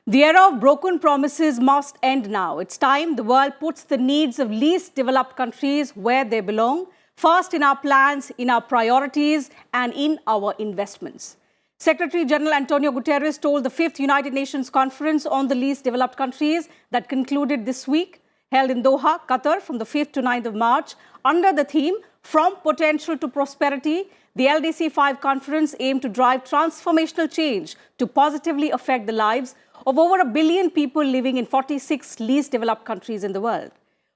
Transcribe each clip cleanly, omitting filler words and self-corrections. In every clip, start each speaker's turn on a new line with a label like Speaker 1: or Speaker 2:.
Speaker 1: The era of broken promises must end now. It's time the world puts the needs of least developed countries where they belong, first in our plans, in our priorities, and in our investments. Secretary General Antonio Guterres told the 5th United Nations Conference on the Least Developed Countries that concluded this week, held in Doha, Qatar from the 5th to 9th of March, under the theme, From Potential to Prosperity. The LDC 5 conference aimed to drive transformational change to positively affect the lives of over 1 billion people living in 46 least developed countries in the world.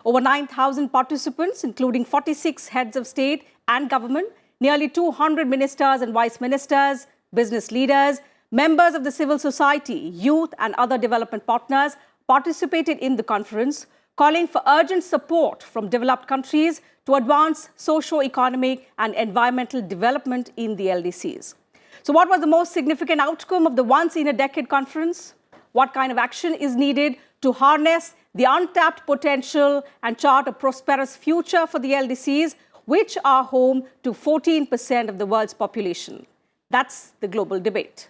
Speaker 1: Over 9,000 participants, including 46 heads of state and government, nearly 200 ministers and vice ministers, business leaders, members of the civil society, youth and other development partners participated in the conference, calling for urgent support from developed countries to advance socio-economic and environmental development in the LDCs. So what was the most significant outcome of the once-in-a-decade conference? What kind of action is needed to harness the untapped potential and chart a prosperous future for the LDCs, which are home to 14% of the world's population? That's the global debate.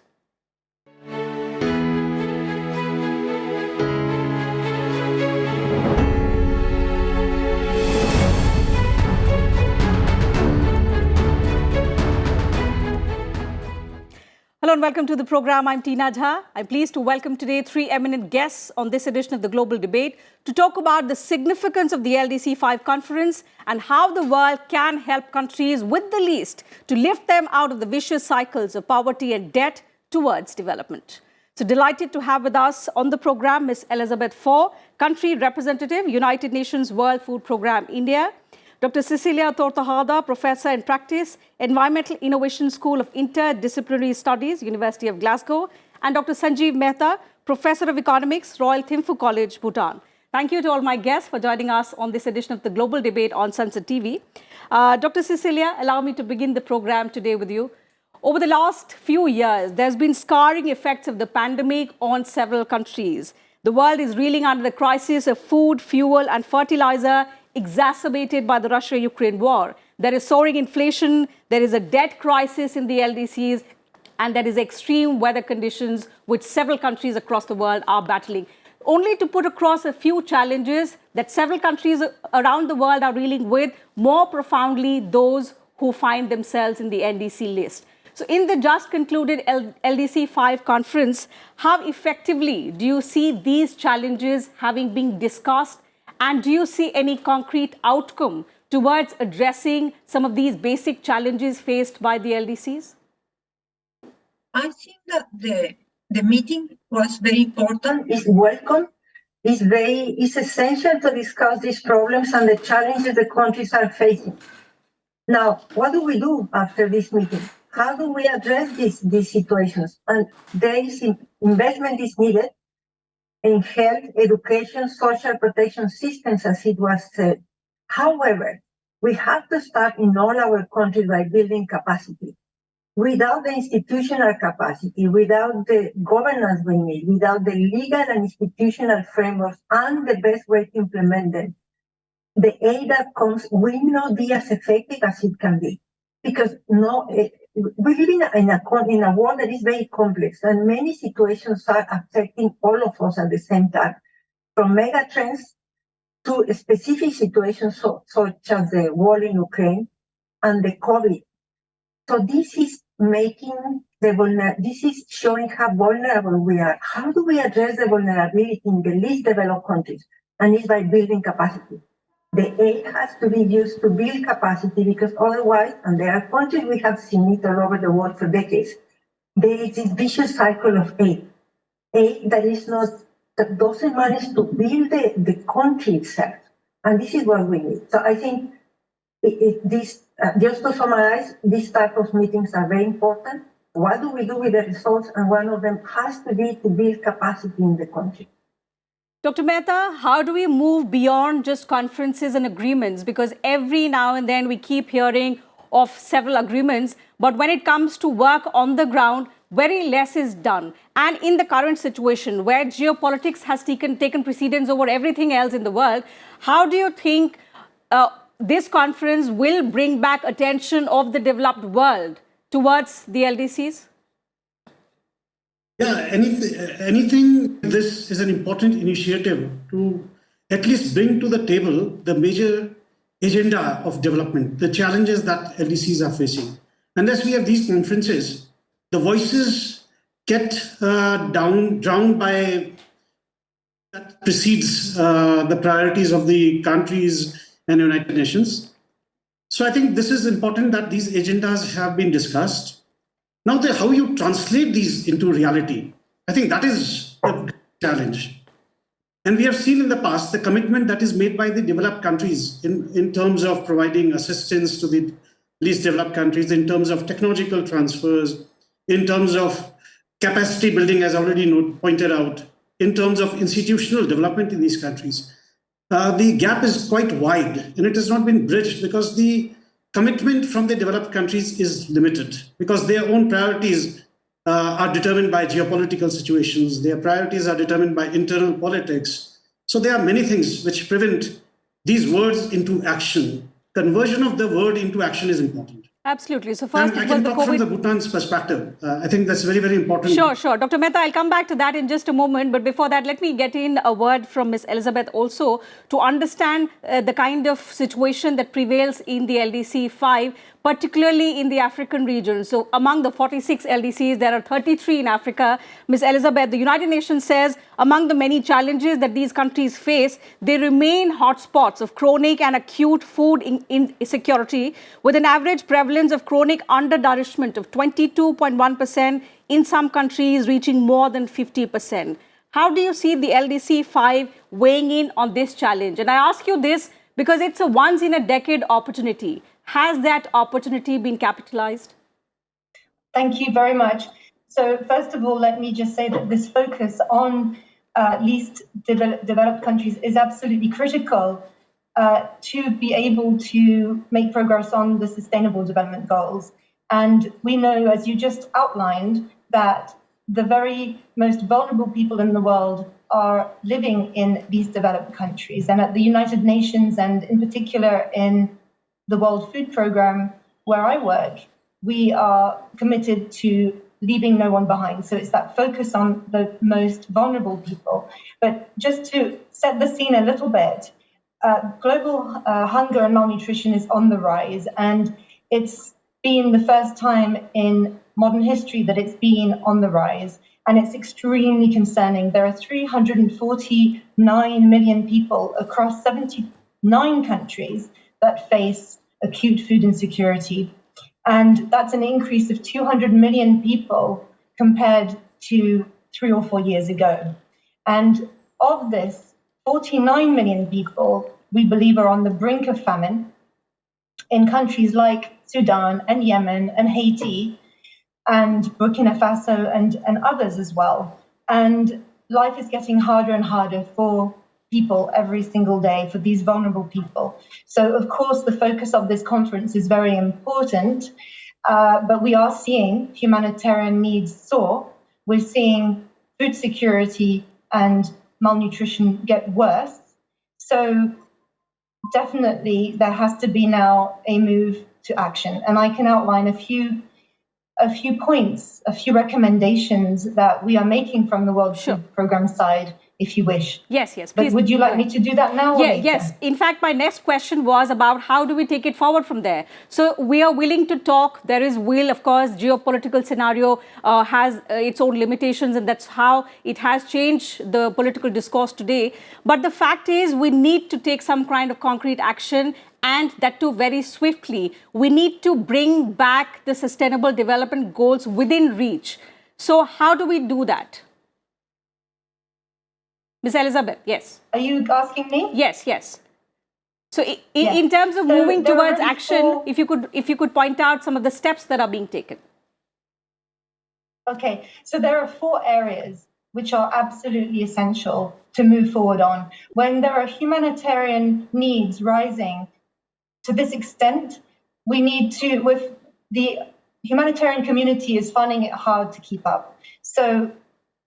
Speaker 1: Hello and welcome to the program. I'm Teena. I'm pleased to welcome today 3 eminent guests on this edition of the Global Debate to talk about the significance of the LDC 5 conference and how the world can help countries with the least to lift them out of the vicious cycles of poverty and debt towards development. So delighted to have with us on the program Ms. Elizabeth Faure, Country Representative, United Nations World Food Programme, India. Dr. Cecilia Tortajada, Professor in Practice, Environmental Innovation School of Interdisciplinary Studies, University of Glasgow, and Dr. Sanjeev Mehta, Professor of Economics, Royal Thimphu College, Bhutan. Thank you to all my guests for joining us on this edition of the Global Debate on Sansad TV. Dr. Cecilia, allow me to begin the program today with you. Over the last few years, there's been scarring effects of the pandemic on several countries. The world is reeling under the crisis of food, fuel, and fertilizer, exacerbated by the Russia-Ukraine war. There is soaring inflation, there is a debt crisis in the LDCs, and there is extreme weather conditions which several countries across the world are battling. Only to put across a few challenges that several countries around the world are reeling with, more profoundly those who find themselves in the NDC list. So in the just concluded LDC 5 conference, how effectively do you see these challenges having been discussed? And do you see any concrete outcome towards addressing some of these basic challenges faced by the LDCs?
Speaker 2: I think that the meeting was very important, it's welcome, it's essential to discuss these problems and the challenges the countries are facing. Now, what do we do after this meeting? How do we address these situations? And there is investment is needed in health, education, social protection systems, as it was said. However, we have to start in all our countries by building capacity. Without the institutional capacity, without the governance we need, without the legal and institutional frameworks and the best way to implement them, the aid that comes will not be as effective as it can be. Because we live in a world that is very complex, and many situations are affecting all of us at the same time, from mega trends to specific situations such as the war in Ukraine and the COVID. So this is showing how vulnerable we are. How do we address the vulnerability in the least developed countries? And it's by building capacity. The aid has to be used to build capacity, because otherwise, and there are countries we have seen it all over the world for decades, there is this vicious cycle of aid that doesn't manage to build the country itself. And this is what we need. So I think just to summarize, these type of meetings are very important. What do we do with the results? And one of them has to be to build capacity in the country.
Speaker 1: Dr. Mehta, how do we move beyond just conferences and agreements? Because every now and then we keep hearing of several agreements, but when it comes to work on the ground, very less is done. And in the current situation where geopolitics has taken precedence over everything else in the world, how do you think this conference will bring back attention of the developed world towards the LDCs?
Speaker 3: Yeah, anything, this is an important initiative to at least bring to the table the major agenda of development, the challenges that LDCs are facing. Unless we have these conferences, the voices get drowned by that precedes the priorities of the countries and United Nations. So I think this is important that these agendas have been discussed. Now, how you translate these into reality, I think that is the challenge. And we have seen in the past the commitment that is made by the developed countries in terms of providing assistance to the least developed countries, in terms of technological transfers, in terms of capacity building, as already pointed out, in terms of institutional development in these countries. The gap is quite wide, and it has not been bridged because the commitment from the developed countries is limited, because their own priorities are determined by geopolitical situations. Their priorities are determined by internal politics. So there are many things which prevent these words into action. Conversion of the word into action is important.
Speaker 1: Absolutely. So first,
Speaker 3: I can talk from the Bhutan's perspective. I think that's very, very important.
Speaker 1: Sure. Dr. Mehta, I'll come back to that in just a moment. But before that, let me get in a word from Ms. Elizabeth also to understand the kind of situation that prevails in the LDC 5, particularly in the African region. So among the 46 LDCs, there are 33 in Africa. Ms. Elizabeth, the United Nations says among the many challenges that these countries face, they remain hotspots of chronic and acute food insecurity, with an average prevalence of chronic undernourishment of 22.1%, in some countries reaching more than 50%. How do you see the LDC 5 weighing in on this challenge? And I ask you this because it's a once-in-a-decade opportunity. Has that opportunity been capitalized?
Speaker 4: Thank you very much. So first of all, let me just say that this focus on least developed countries is absolutely critical to be able to make progress on the Sustainable Development Goals. And we know, as you just outlined, that the very most vulnerable people in the world are living in these developed countries. And at the United Nations, and in particular in the World Food Programme, where I work, we are committed to leaving no one behind. So it's that focus on the most vulnerable people. But just to set the scene a little bit, global hunger and malnutrition is on the rise, and it's been the first time in modern history that it's been on the rise, and it's extremely concerning. There are 349 million people across 79 countries that face acute food insecurity, and that's an increase of 200 million people compared to 3 or 4 years ago. And of this, 49 million people, we believe, are on the brink of famine in countries like Sudan and Yemen and Haiti and Burkina Faso and others as well. And life is getting harder and harder for people every single day, for these vulnerable people. So, of course, the focus of this conference is very important, but we are seeing humanitarian needs soar. We're seeing food security and malnutrition get worse. So definitely there has to be now a move to action. And I can outline a few points, a few recommendations that we are making from the World Food Programme side, if you wish.
Speaker 1: Yes,
Speaker 4: But
Speaker 1: please.
Speaker 4: would you like me to do that now? Or later?
Speaker 1: Yes. In fact, my next question was about how do we take it forward from there? So we are willing to talk. There is will, of course. Geopolitical scenario has its own limitations, and that's how it has changed the political discourse today. But the fact is, we need to take some kind of concrete action, and that too very swiftly. We need to bring back the Sustainable Development Goals within reach. So how do we do that? Ms. Elizabeth, yes.
Speaker 4: Are you asking me?
Speaker 1: Yes. So in terms of moving towards action, if you could point out some of the steps that are being taken.
Speaker 4: Okay, so there are 4 areas which are absolutely essential to move forward on. When there are humanitarian needs rising to this extent, we need to, with the humanitarian community is finding it hard to keep up. So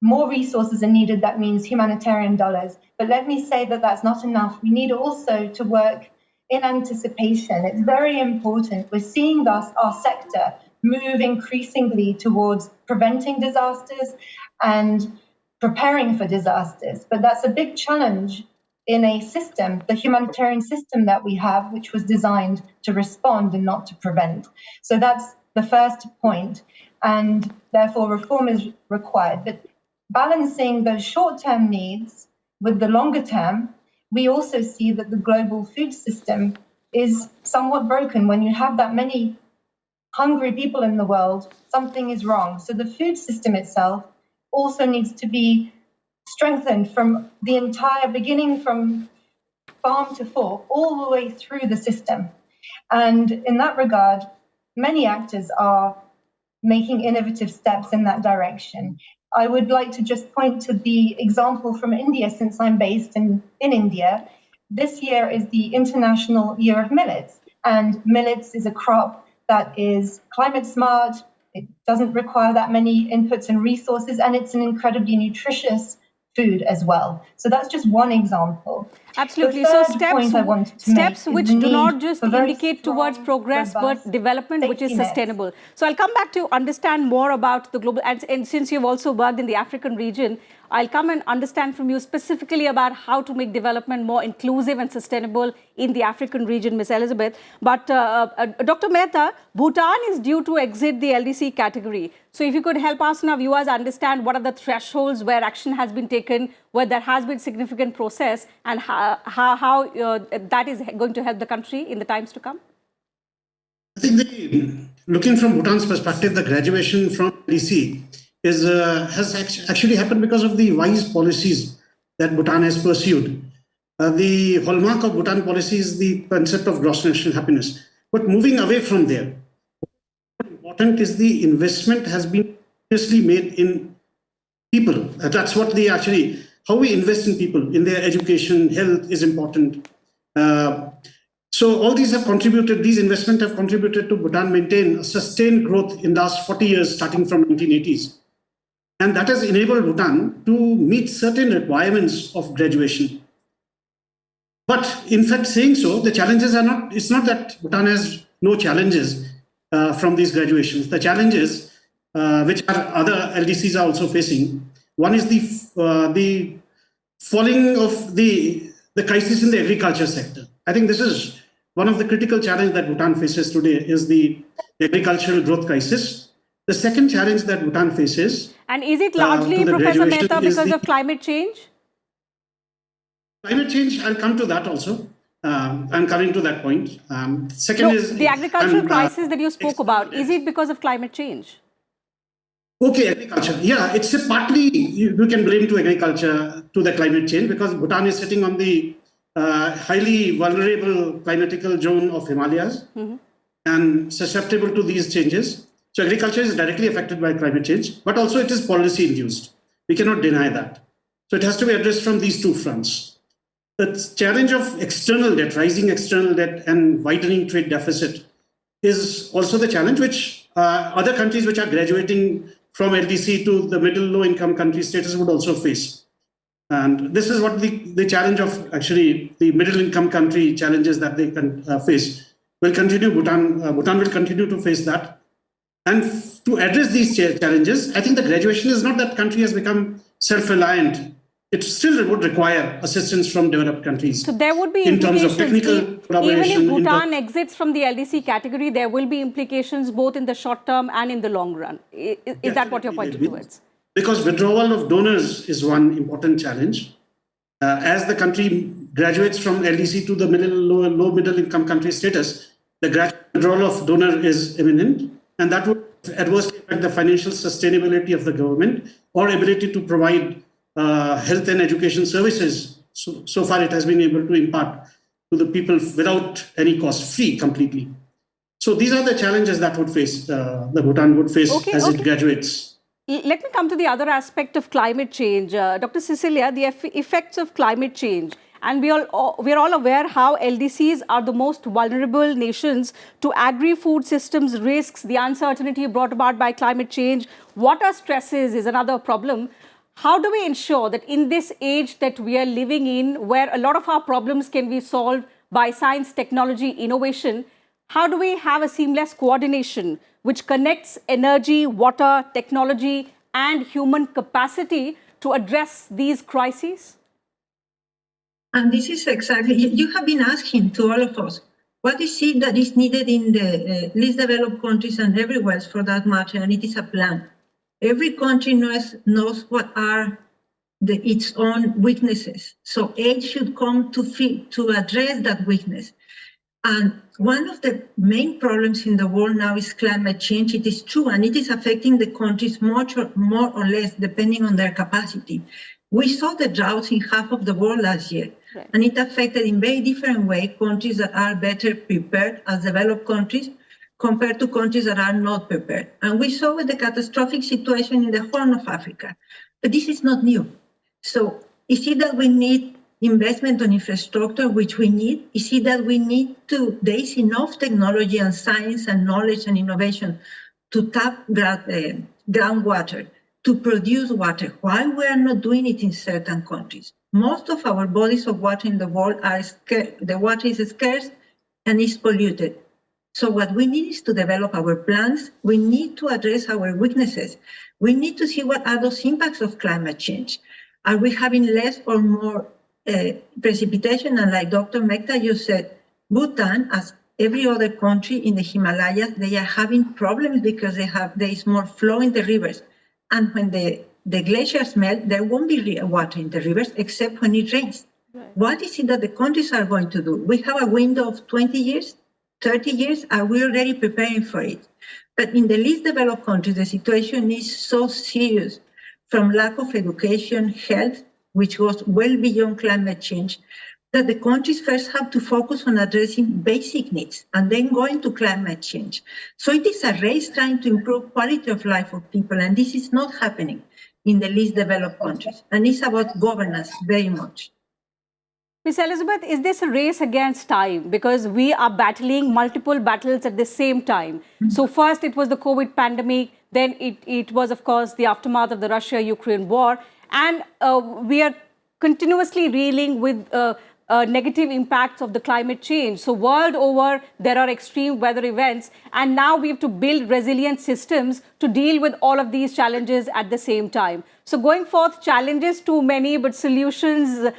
Speaker 4: more resources are needed. That means humanitarian dollars. But let me say that that's not enough. We need also to work in anticipation. It's very important. We're seeing thus our sector move increasingly towards preventing disasters and preparing for disasters. But that's a big challenge in a system, the humanitarian system that we have, which was designed to respond and not to prevent. So that's the first point, and therefore reform is required. But balancing those short-term needs with the longer term, we also see that the global food system is somewhat broken. When you have that many hungry people in the world, something is wrong. So the food system itself also needs to be strengthened from the entire beginning, from farm to fork, all the way through the system. And in that regard, many actors are making innovative steps in that direction. I would like to just point to the example from India, since I'm based in India. This year is the International Year of Millets, and millets is a crop that is climate smart, it doesn't require that many inputs and resources, and it's an incredibly nutritious food as well. So that's just one example.
Speaker 1: Absolutely.
Speaker 4: The
Speaker 1: So
Speaker 4: third point I wanted to
Speaker 1: steps
Speaker 4: make
Speaker 1: which
Speaker 4: is the
Speaker 1: do
Speaker 4: need
Speaker 1: not just
Speaker 4: for very
Speaker 1: indicate towards
Speaker 4: strong,
Speaker 1: progress, but
Speaker 4: robust
Speaker 1: development which is
Speaker 4: safety nets.
Speaker 1: sustainable. So I'll come back to understand more about the global, and since you've also worked in the African region, I'll come and understand from you specifically about how to make development more inclusive and sustainable in the African region, Ms. Elizabeth. But Dr. Mehta, Bhutan is due to exit the LDC category. So if you could help us and our viewers understand what are the thresholds where action has been taken, where there has been significant process, and how that is going to help the country in the times to come?
Speaker 3: I think looking from Bhutan's perspective, the graduation from LDC has actually happened because of the wise policies that Bhutan has pursued. The hallmark of Bhutan policy is the concept of gross national happiness. But moving away from there, important is the investment has been seriously made in people. That's what how we invest in people, in their education, health is important. So all these investments have contributed to Bhutan maintain a sustained growth in the last 40 years, starting from 1980s. And that has enabled Bhutan to meet certain requirements of graduation. But in fact, saying so, the challenges are not, it's not that Bhutan has no challenges from these graduations. The challenges, which other LDCs are also facing, one is the falling of the crisis in the agriculture sector. I think this is one of the critical challenges that Bhutan faces today is the agricultural growth crisis. The second challenge that Bhutan faces...
Speaker 1: And is it largely, Professor Mehta, because of climate change?
Speaker 3: Climate change, I'll come to that also. I'm coming to that point. Second is...
Speaker 1: The agricultural crisis that you spoke about, is it because of climate change?
Speaker 3: Okay, agriculture. Yeah, it's partly, you can blame to agriculture, to the climate change, because Bhutan is sitting on the highly vulnerable climatical zone of Himalayas and susceptible to these changes. So agriculture is directly affected by climate change, but also it is policy induced. We cannot deny that. So it has to be addressed from these two fronts. The challenge of external debt, rising external debt and widening trade deficit is also the challenge which other countries which are graduating from LDC to the middle low income country status would also face. And this is what the challenge of actually the middle income country challenges that they can face will continue. Bhutan will continue to face that. And to address these challenges, I think the graduation is not that country has become self-reliant. It still would require assistance from developed countries.
Speaker 1: So there would be
Speaker 3: in terms of technical collaboration.
Speaker 1: Even if Bhutan exits from the LDC category, there will be implications both in the short term and in the long run. Is that what you're pointing towards?
Speaker 3: Because withdrawal of donors is one important challenge. As the country graduates from LDC to the low middle income country status, the gradual withdrawal of donor is imminent, and that would adversely affect the financial sustainability of the government or ability to provide health and education services. So far, it has been able to impart to the people without any cost, free completely. So these are the challenges that would face the Bhutan would face as it graduates.
Speaker 1: Let me come to the other aspect of climate change. Dr. Cecilia, the effects of climate change. And we're all aware how LDCs are the most vulnerable nations to agri-food systems risks, the uncertainty brought about by climate change. Water stresses is another problem. How do we ensure that in this age that we are living in, where a lot of our problems can be solved by science, technology, innovation, how do we have a seamless coordination which connects energy, water, technology, and human capacity to address these crises?
Speaker 2: And this is exactly, you have been asking to all of us, what is it that is needed in the least developed countries and everywhere else for that matter, and it is a plan. Every country knows what are its own weaknesses. So aid should come to address that weakness. And one of the main problems in the world now is climate change. It is true, and it is affecting the countries more or less depending on their capacity. We saw the droughts in half of the world last year, right. And it affected in very different ways countries that are better prepared as developed countries compared to countries that are not prepared. And we saw the catastrophic situation in the Horn of Africa. But this is not new. So is it that we need investment on infrastructure, which we need? Is it that we need there is enough technology and science and knowledge and innovation to tap groundwater, to produce water? Why we are not doing it in certain countries? Most of our bodies of water in the world are scarce. The water is scarce and is polluted. So what we need is to develop our plans. We need to address our weaknesses. We need to see what are those impacts of climate change. Are we having less or more precipitation? And like Dr. Mehta, you said, Bhutan, as every other country in the Himalayas, they are having problems because there is more flow in the rivers. And when the glaciers melt, there won't be water in the rivers except when it rains. Right. What is it that the countries are going to do? We have a window of 20 years, 30 years. Are we already preparing for it? But in the least developed countries, the situation is so serious, from lack of education, health, which goes well beyond climate change, that the countries first have to focus on addressing basic needs and then go into climate change. So it is a race trying to improve quality of life of people, and this is not happening in the least developed countries. And it's about governance very much.
Speaker 1: Ms. Elizabeth, is this a race against time? Because we are battling multiple battles at the same time. Mm-hmm. So first it was the COVID pandemic, then it was, of course, the aftermath of the Russia-Ukraine war. And we are continuously reeling with negative impacts of the climate change. So world over, there are extreme weather events. And now we have to build resilient systems to deal with all of these challenges at the same time. So going forth, challenges too many, but solutions,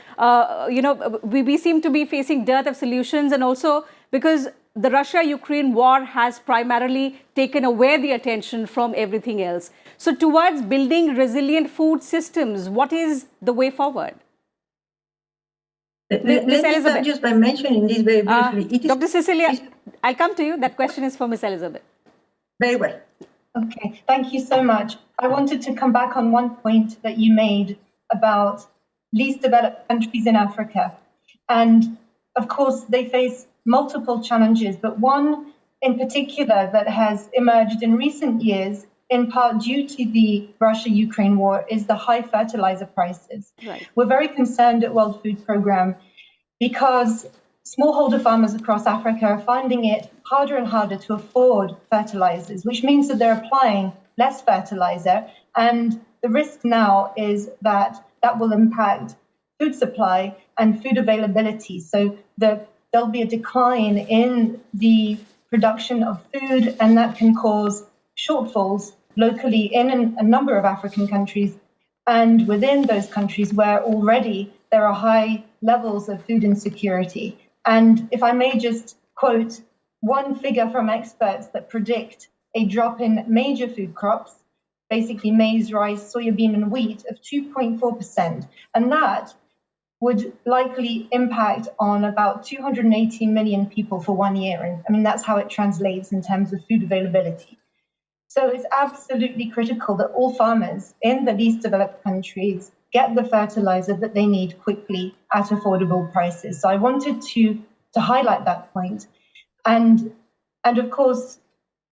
Speaker 1: we seem to be facing dearth of solutions. And also because the Russia-Ukraine war has primarily taken away the attention from everything else. So towards building resilient food systems, what is the way forward?
Speaker 2: Let me start just by mentioning this very briefly.
Speaker 1: Dr. Cecilia, I'll come to you. That question is for Ms. Elizabeth.
Speaker 2: Very well.
Speaker 4: Okay, thank you so much. I wanted to come back on one point that you made about least developed countries in Africa. And of course, they face multiple challenges, but one in particular that has emerged in recent years, in part due to the Russia-Ukraine war, is the high fertilizer prices. Right. We're very concerned at World Food Programme because smallholder farmers across Africa are finding it harder and harder to afford fertilizers, which means that they're applying less fertilizer. And the risk now is that that will impact food supply and food availability. So there'll be a decline in the production of food, and that can cause shortfalls locally in a number of African countries and within those countries where already there are high levels of food insecurity. And if I may just quote one figure from experts that predict a drop in major food crops, basically maize, rice, soybean, and wheat, of 2.4%. And that would likely impact on about 218 million people for 1 year. And I mean, that's how it translates in terms of food availability. So it's absolutely critical that all farmers in the least developed countries get the fertilizer that they need quickly at affordable prices. So I wanted to highlight that point. And of course,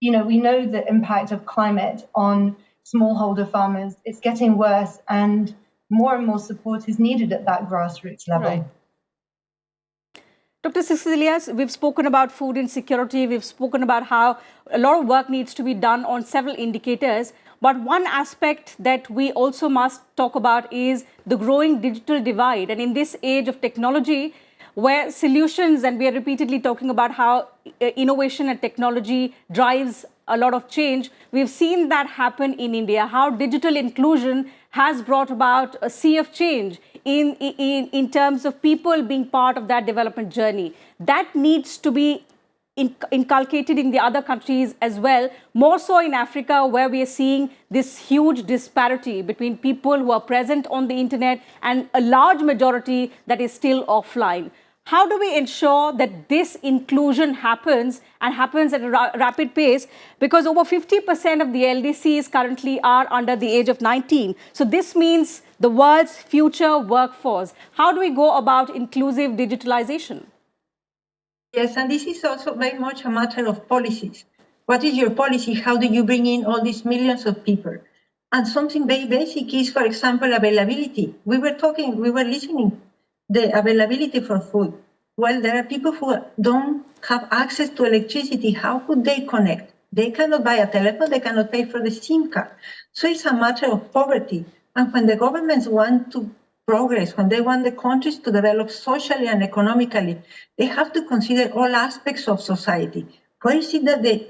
Speaker 4: we know the impact of climate on smallholder farmers. It's getting worse, and more support is needed at that grassroots level.
Speaker 1: Right. Dr. Cecilia, we've spoken about food insecurity. We've spoken about how a lot of work needs to be done on several indicators. But one aspect that we also must talk about is the growing digital divide. And in this age of technology, where solutions, and we are repeatedly talking about how innovation and technology drives a lot of change. We've seen that happen in India, how digital inclusion has brought about a sea of change in terms of people being part of that development journey. That needs to be inculcated in the other countries as well, more so in Africa, where we are seeing this huge disparity between people who are present on the internet and a large majority that is still offline. How do we ensure that this inclusion happens and happens at a rapid pace? Because over 50% of the LDCs currently are under the age of 19. So this means the world's future workforce. How do we go about inclusive digitalization?
Speaker 2: Yes, and this is also very much a matter of policies. What is your policy? How do you bring in all these millions of people? And something very basic is, for example, availability. We were listening, the availability for food. Well, there are people who don't have access to electricity. How could they connect? They cannot buy a telephone, they cannot pay for the SIM card. So it's a matter of poverty. And when the governments want to progress, when they want the countries to develop socially and economically, they have to consider all aspects of society. Where is it that the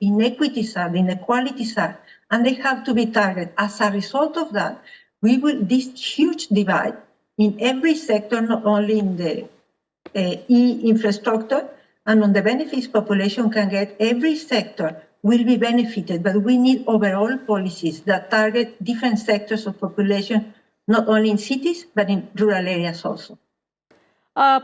Speaker 2: inequities are, the inequalities are, and they have to be targeted. As a result of that, this huge divide in every sector, not only in the e-infrastructure and on the benefits population can get, every sector will be benefited, but we need overall policies that target different sectors of population, not only in cities, but in rural areas also.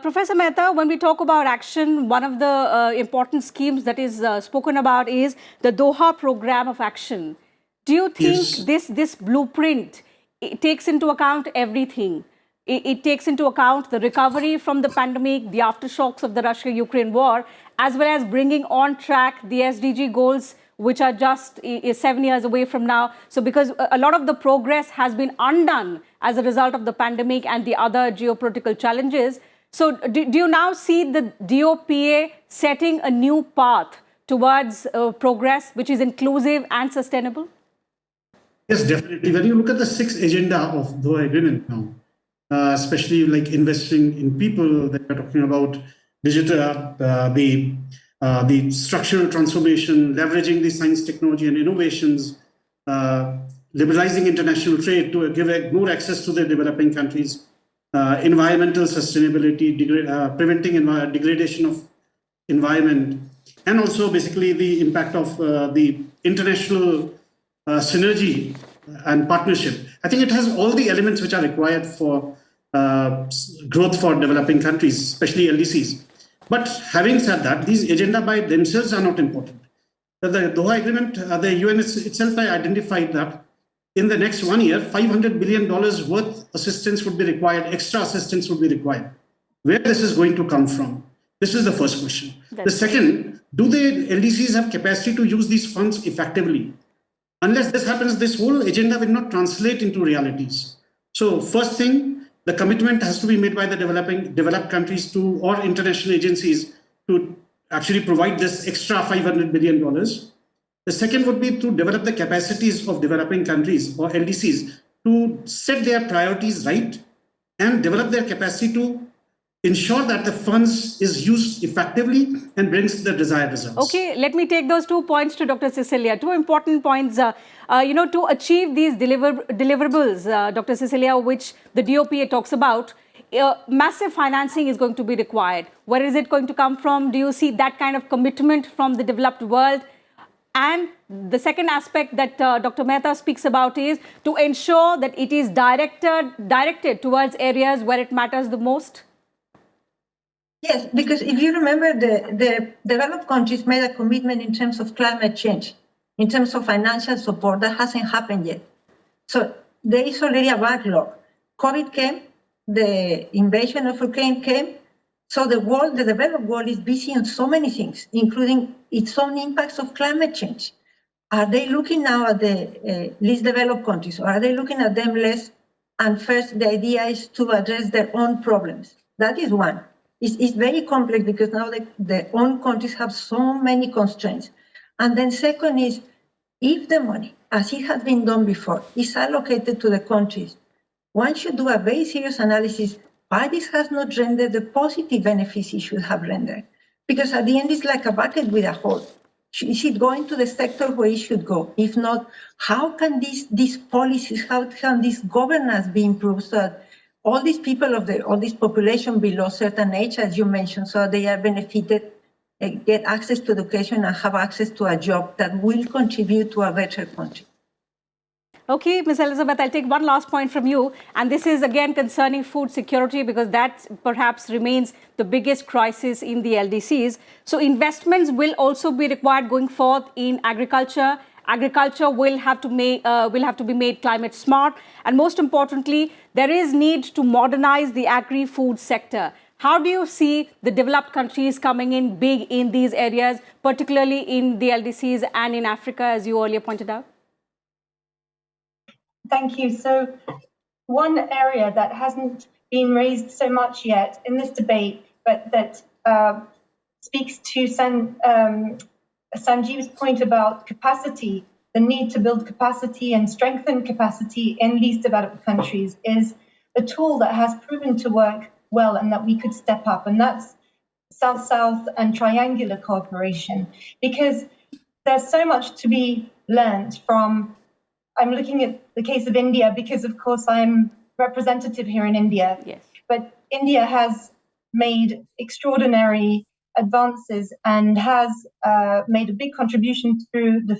Speaker 1: Professor Mehta, when we talk about action, one of the important schemes that is spoken about is the Doha Program of Action. Do you think this blueprint, it takes into account everything? It takes into account the recovery from the pandemic, the aftershocks of the Russia-Ukraine war, as well as bringing on track the SDG goals, which are just 7 years away from now. So because a lot of the progress has been undone as a result of the pandemic and the other geopolitical challenges. So do you now see the DoPA setting a new path towards progress, which is inclusive and sustainable?
Speaker 3: Yes, definitely. When you look at the 6th agenda of Doha Agreement now, especially like investing in people, that we're talking about digital, the structural transformation, leveraging the science, technology, and innovations, liberalizing international trade to give more access to the developing countries, environmental sustainability, preventing degradation of environment, and also basically the impact of the international synergy and partnership. I think it has all the elements which are required for growth for developing countries, especially LDCs. But having said that, these agenda by themselves are not important. The Doha Agreement, the UN itself identified that in the next 1 year, $500 billion worth assistance would be required, extra assistance would be required. Where this is going to come from? This is the first question. The second, do the LDCs have capacity to use these funds effectively? Unless this happens, this whole agenda will not translate into realities. So first thing, the commitment has to be made by the developed countries to, or international agencies, to actually provide this extra $500 billion. The second would be to develop the capacities of developing countries or LDCs to set their priorities right and develop their capacity to ensure that the funds is used effectively and brings the desired results.
Speaker 1: Okay, let me take those 2 points to Dr. Cecilia. 2 important points, to achieve these deliverables, Dr. Cecilia, which the DoPA talks about, massive financing is going to be required. Where is it going to come from? Do you see that kind of commitment from the developed world? And the second aspect that Dr. Mehta speaks about is to ensure that it is directed towards areas where it matters the most.
Speaker 2: Yes, because if you remember, the developed countries made a commitment in terms of climate change, in terms of financial support. That hasn't happened yet. So there is already a backlog. COVID came, the invasion of Ukraine came. So the developed world is busy on so many things, including its own impacts of climate change. Are they looking now at the least developed countries, or are they looking at them less? And first, the idea is to address their own problems. That is one. It's very complex because now their own countries have so many constraints. And then second is, if the money, as it has been done before, is allocated to the countries, one should do a very serious analysis why this has not rendered the positive benefits it should have rendered. Because at the end, it's like a bucket with a hole. Is it going to the sector where it should go? If not, how can these policies, how can this governance be improved so that all these people all this population below certain age, as you mentioned, so they are benefited, get access to education and have access to a job that will contribute to a better country?
Speaker 1: Okay, Ms. Elizabeth, I'll take one last point from you. And this is again concerning food security, because that perhaps remains the biggest crisis in the LDCs. So investments will also be required going forth in agriculture. Agriculture will have to be made climate smart. And most importantly, there is need to modernize the agri-food sector. How do you see the developed countries coming in big in these areas, particularly in the LDCs and in Africa, as you earlier pointed out?
Speaker 4: Thank you. So one area that hasn't been raised so much yet in this debate, but that speaks to Sanjeev's point about capacity, the need to build capacity and strengthen capacity in least developed countries, is a tool that has proven to work well and that we could step up, and that's South-South and triangular cooperation. Because there's so much to be learned from. I'm looking at the case of India because, of course, I'm representative here in India.
Speaker 1: Yes.
Speaker 4: But India has made extraordinary advances and has made a big contribution through the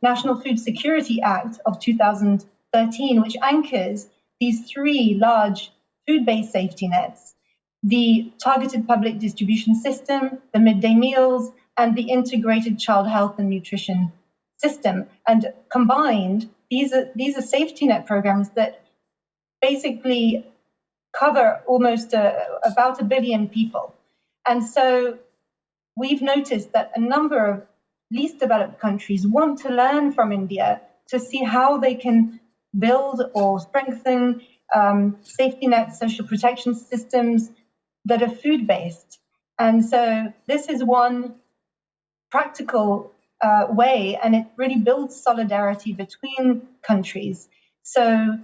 Speaker 4: National Food Security Act of 2013, which anchors these three large food-based safety nets: the targeted public distribution system, the midday meals, and the integrated child health and nutrition system. And combined, these are safety net programs that basically cover almost about 1 billion people. And so we've noticed that a number of least developed countries want to learn from India to see how they can build or strengthen safety net social protection systems that are food-based. And so this is one practical way, and it really builds solidarity between countries. So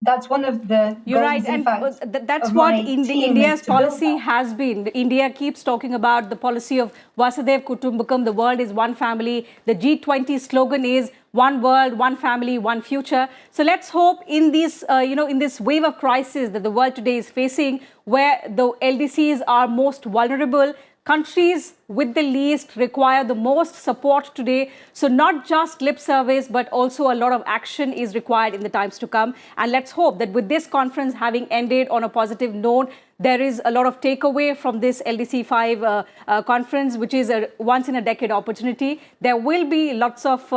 Speaker 4: that's one of the
Speaker 1: You're
Speaker 4: goals,
Speaker 1: right,
Speaker 4: in
Speaker 1: and
Speaker 4: fact,
Speaker 1: that's
Speaker 4: of
Speaker 1: what
Speaker 4: my team
Speaker 1: India's
Speaker 4: is to build
Speaker 1: policy
Speaker 4: that.
Speaker 1: has been. India keeps talking about the policy of Vasudev Kutumbakam, the world is one family. The G20 slogan is one world, one family, one future. So let's hope in this, in this wave of crisis that the world today is facing, where the LDCs are most vulnerable, countries with the least require the most support today. So not just lip service, but also a lot of action is required in the times to come. And let's hope that with this conference having ended on a positive note, there is a lot of takeaway from this LDC 5 conference, which is a once-in-a-decade opportunity. There will be lots of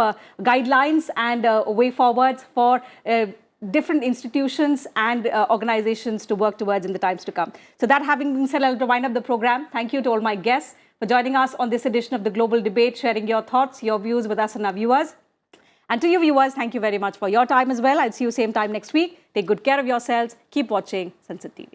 Speaker 1: guidelines and way forwards for different institutions and organizations to work towards in the times to come. So that having been said, I'll wind up the program. Thank you to all my guests for joining us on this edition of the Global Debate, sharing your thoughts, your views with us and our viewers. And to you viewers, thank you very much for your time as well. I'll see you same time next week. Take good care of yourselves. Keep watching Sansad TV.